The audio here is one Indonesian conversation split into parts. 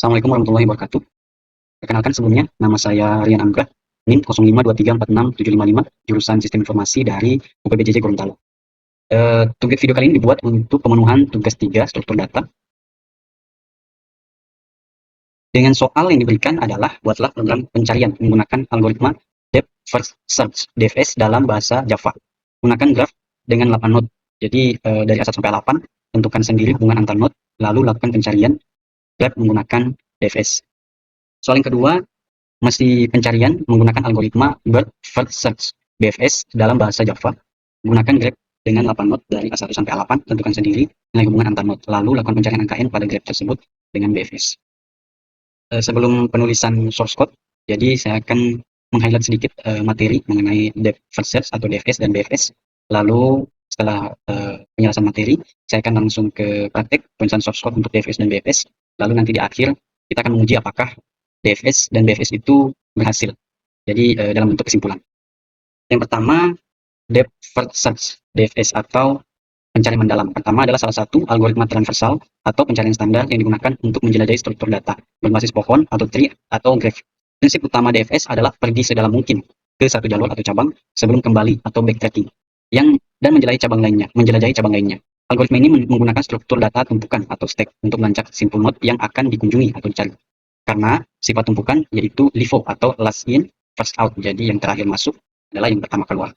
Assalamualaikum warahmatullahi wabarakatuh. Perkenalkan sebelumnya, nama saya Rian Anggrah, NIM 0523467555, jurusan Sistem Informasi dari UPBJJ Gorontalo. Tugas video kali ini dibuat untuk pemenuhan tugas 3 struktur data. Dengan soal yang diberikan adalah buatlah program pencarian menggunakan algoritma Depth First Search (DFS) dalam bahasa Java. Gunakan graf dengan 8 node. Jadi dari A1 sampai A8, tentukan sendiri hubungan antar node, lalu lakukan pencarian graf menggunakan DFS. Soal yang kedua, mesti pencarian menggunakan algoritma Bird First Search (BFS) dalam bahasa Java. Gunakan grep dengan 8 node dari A1 sampai A8, tentukan sendiri nilai hubungan antar node, lalu lakukan pencarian angka n pada grep tersebut dengan BFS. Sebelum penulisan source code, jadi saya akan meng-highlight sedikit materi mengenai Depth First Search atau DFS dan BFS. Lalu setelah penjelasan materi, saya akan langsung ke praktek penulisan source code untuk DFS dan BFS. Lalu nanti di akhir kita akan menguji apakah DFS dan BFS itu berhasil. Jadi dalam bentuk kesimpulan. Yang pertama, Depth First Search (DFS) atau pencarian mendalam. Pertama adalah salah satu algoritma transversal atau pencarian standar yang digunakan untuk menjelajahi struktur data berbasis pohon atau tree atau graph. Prinsip utama DFS adalah pergi sedalam mungkin ke satu jalur atau cabang sebelum kembali atau backtracking dan menjelajahi cabang lainnya. Algoritma ini menggunakan struktur data tumpukan atau stack untuk melacak simpul node yang akan dikunjungi atau dicari. Karena sifat tumpukan yaitu LIFO atau last in first out. Jadi yang terakhir masuk adalah yang pertama keluar.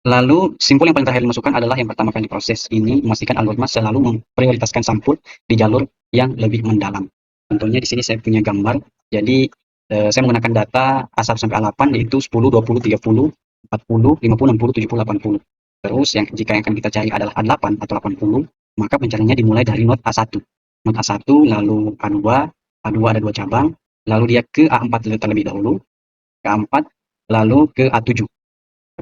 Lalu simpul yang paling terakhir dimasukkan adalah yang pertama kali diproses. Ini memastikan algoritma selalu memprioritaskan sampul di jalur yang lebih mendalam. Contohnya di sini saya punya gambar. Jadi saya menggunakan data A1 sampai A8 yaitu 10, 20, 30, 40, 50, 60, 70, 80. Terus jika yang akan kita cari adalah A8 atau 80, maka pencariannya dimulai dari node A1. Node A1 lalu A2, A2 ada 2 cabang, lalu dia ke A4 terlebih dahulu, ke A4 lalu ke A7.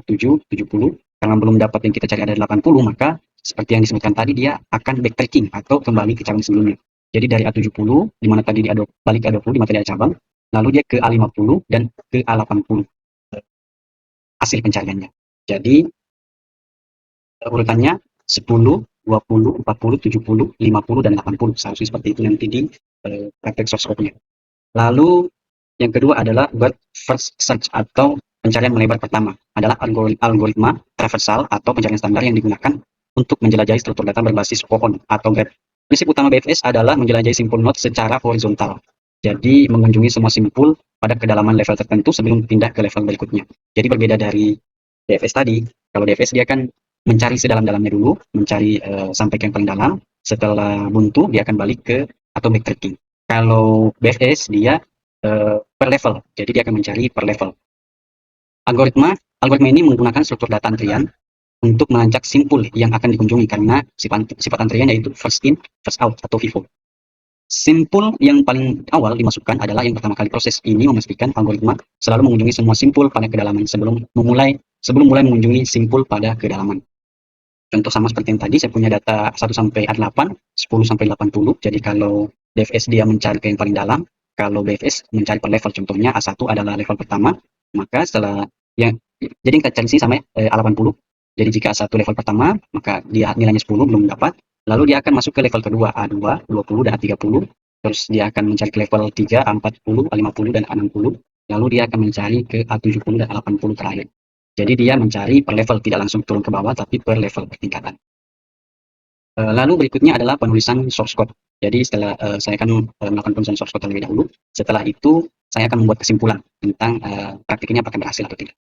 70, karena belum dapat yang kita cari ada 80, maka seperti yang disebutkan tadi dia akan backtracking atau kembali ke cabang sebelumnya. Jadi dari A70, di mana tadi dia balik ke A20, di mana tadi ada cabang, lalu dia ke A50 dan ke A80 hasil pencariannya. Jadi urutannya 10, 20, 40, 70, 50, dan 80. Seharusnya seperti itu nanti di praktek source code-nya. Lalu yang kedua adalah bird first search atau pencarian melebar pertama, adalah algoritma traversal atau pencarian standar yang digunakan untuk menjelajahi struktur data berbasis pohon atau graph. Prinsip utama BFS adalah menjelajahi simpul node secara horizontal. Jadi mengunjungi semua simpul pada kedalaman level tertentu sebelum pindah ke level berikutnya. Jadi berbeda dari DFS tadi. Kalau DFS dia kan mencari sedalam-dalamnya dulu, mencari sampai ke yang paling dalam. Setelah buntu dia akan balik ke atau backtracking. Kalau BFS dia per level, jadi dia akan mencari per level. Algoritma ini menggunakan struktur data antrian untuk melacak simpul yang akan dikunjungi karena sifat antrian yaitu first in, first out atau FIFO. Simpul yang paling awal dimasukkan adalah yang pertama kali proses. Ini memastikan algoritma selalu mengunjungi semua simpul pada kedalaman sebelum mulai mengunjungi simpul pada kedalaman. Contoh sama seperti yang tadi, saya punya data 1 sampai A8, 10 sampai 80. Jadi kalau DFS dia mencari ke yang paling dalam, kalau BFS mencari per level. Contohnya A1 adalah level pertama, maka setelah yang jadi kita cari sini sama A80. Jadi jika A1 level pertama, maka dia nilainya 10 belum dapat, lalu dia akan masuk ke level kedua A2, 20 dan A30. Terus dia akan mencari ke level 3, A40, A50 dan A60. Lalu dia akan mencari ke A70 dan A80 terakhir. Jadi dia mencari per level, tidak langsung turun ke bawah, tapi per level pertingkatan. Lalu berikutnya adalah penulisan source code. Jadi setelah saya akan melakukan penulisan source code terlebih dahulu. Setelah itu saya akan membuat kesimpulan tentang praktik ini apakah berhasil atau tidak.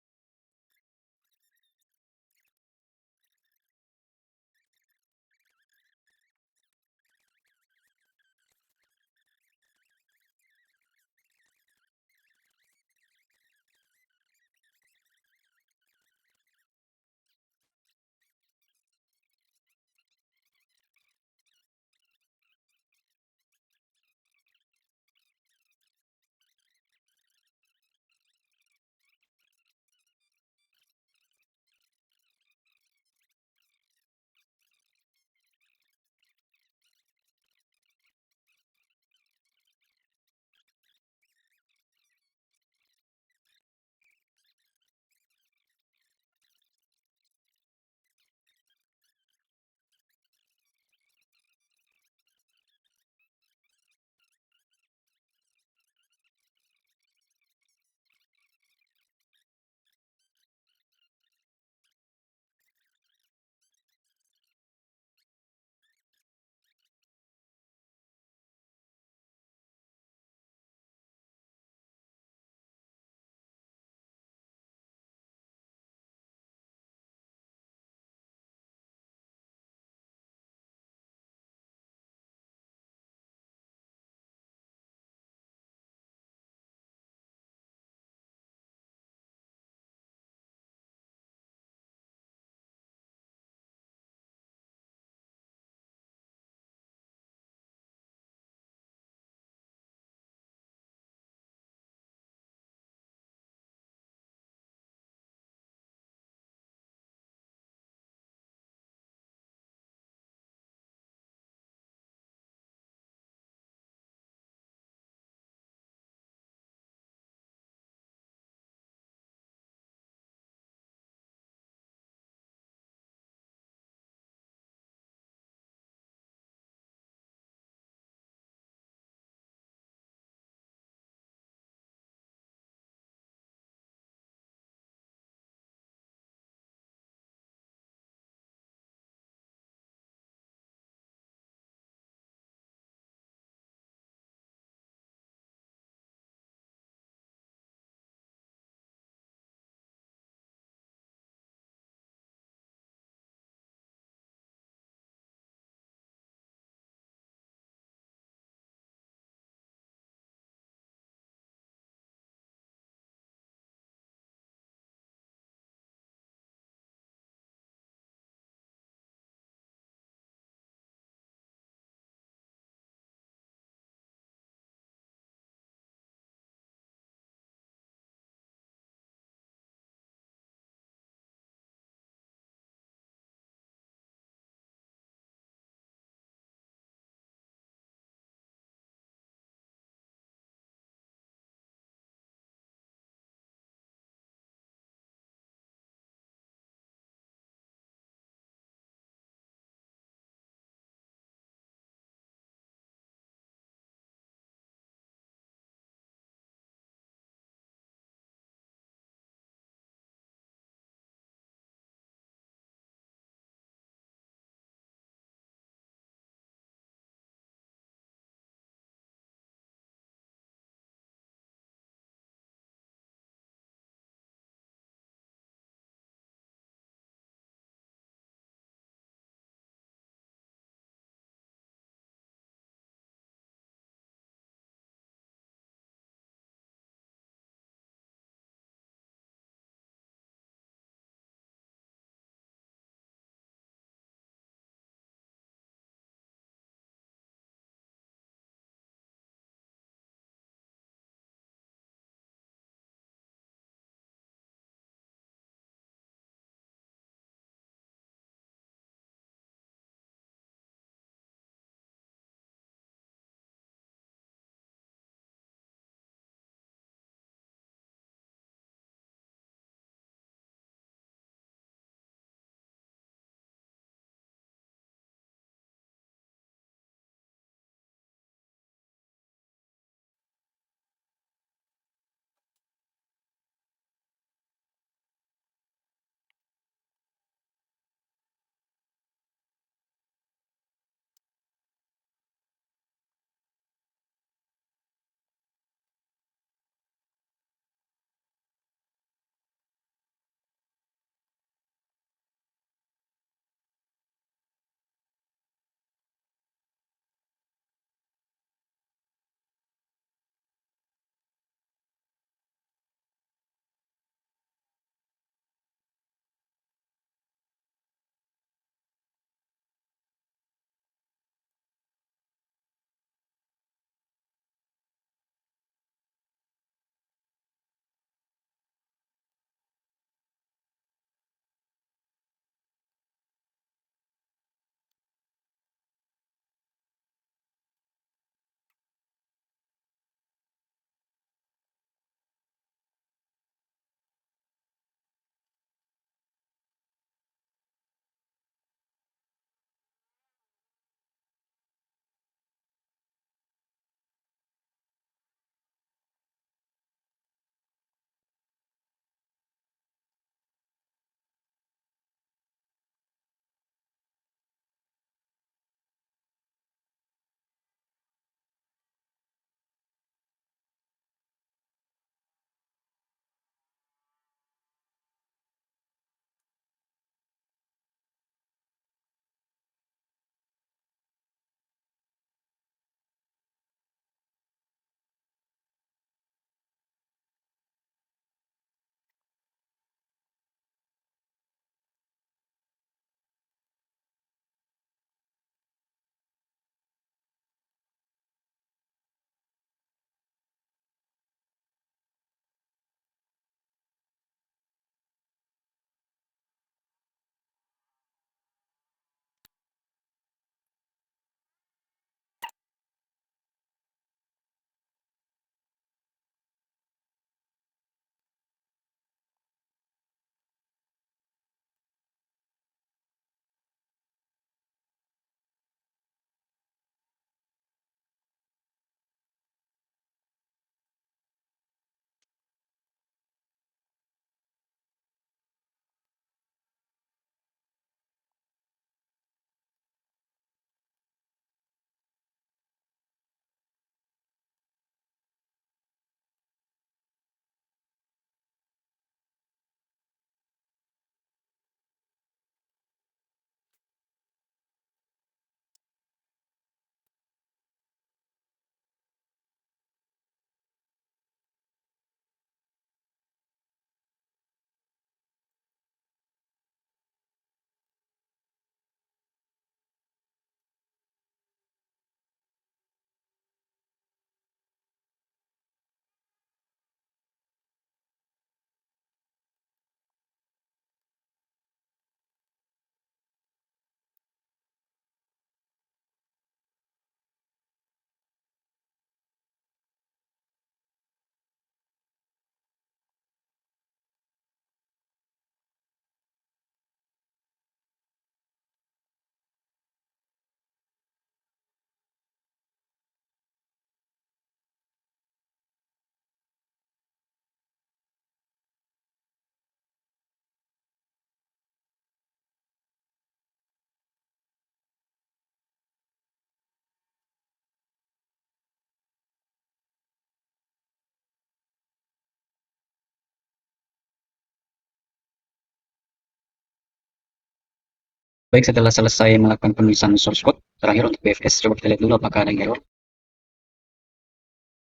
Baik, setelah selesai melakukan penulisan source code terakhir untuk BFS, coba kita lihat dulu apakah ada yang error.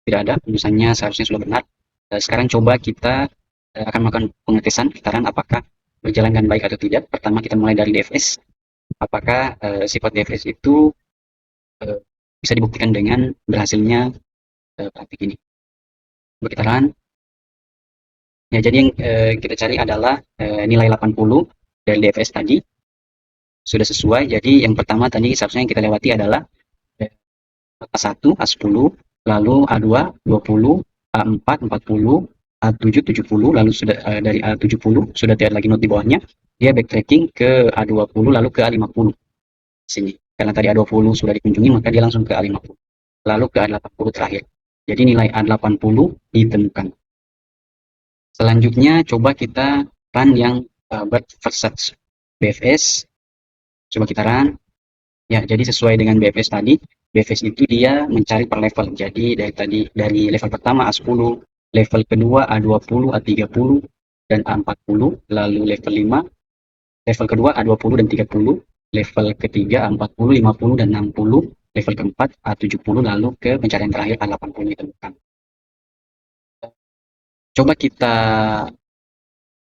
Tidak ada, penulisannya seharusnya sudah benar. Sekarang coba kita akan melakukan pengetesan gitaran apakah berjalan dengan baik atau tidak. Pertama kita mulai dari DFS. Apakah sifat DFS itu uh, bisa dibuktikan dengan berhasilnya praktik ini. Gitaran. Ya, jadi yang kita cari adalah nilai 80 dari DFS tadi sudah sesuai. Jadi yang pertama tadi seharusnya yang kita lewati adalah A1, A10, lalu A2, 20, A4, 40, A7, 70, lalu sudah dari A70 sudah tidak lagi note di bawahnya, dia backtracking ke A20 lalu ke A50 sini. Karena tadi A20 sudah dikunjungi maka dia langsung ke A50. Lalu ke A80 terakhir. Jadi nilai A80 ditemukan. Selanjutnya coba kita run yang bird first search BFS. Coba kita run. Ya, jadi sesuai dengan BFS tadi, BFS itu dia mencari per level. Jadi dari level pertama A10, level kedua A20, A30, dan A40, lalu level 5, level kedua A20 dan 30, level ketiga A40, 50, dan 60, level keempat A70, lalu ke pencarian terakhir A80 ditemukan. Coba kita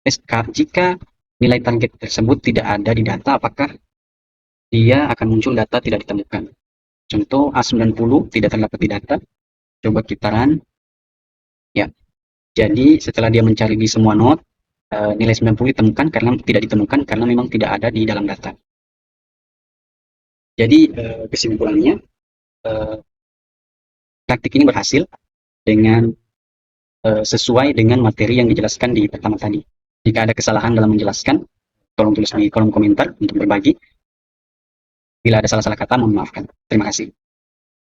tes jika nilai target tersebut tidak ada di data, apakah dia akan muncul data tidak ditemukan. Contoh A90 tidak terdapat di data. Coba kita run. Ya, jadi setelah dia mencari di semua node, nilai 90 ditemukan karena tidak ditemukan karena memang tidak ada di dalam data. Jadi kesimpulannya, praktik ini berhasil dengan sesuai dengan materi yang dijelaskan di pertama tadi. Jika ada kesalahan dalam menjelaskan, tolong tulis di kolom komentar untuk berbagi. Bila ada salah-salah kata, mohon maafkan. Terima kasih.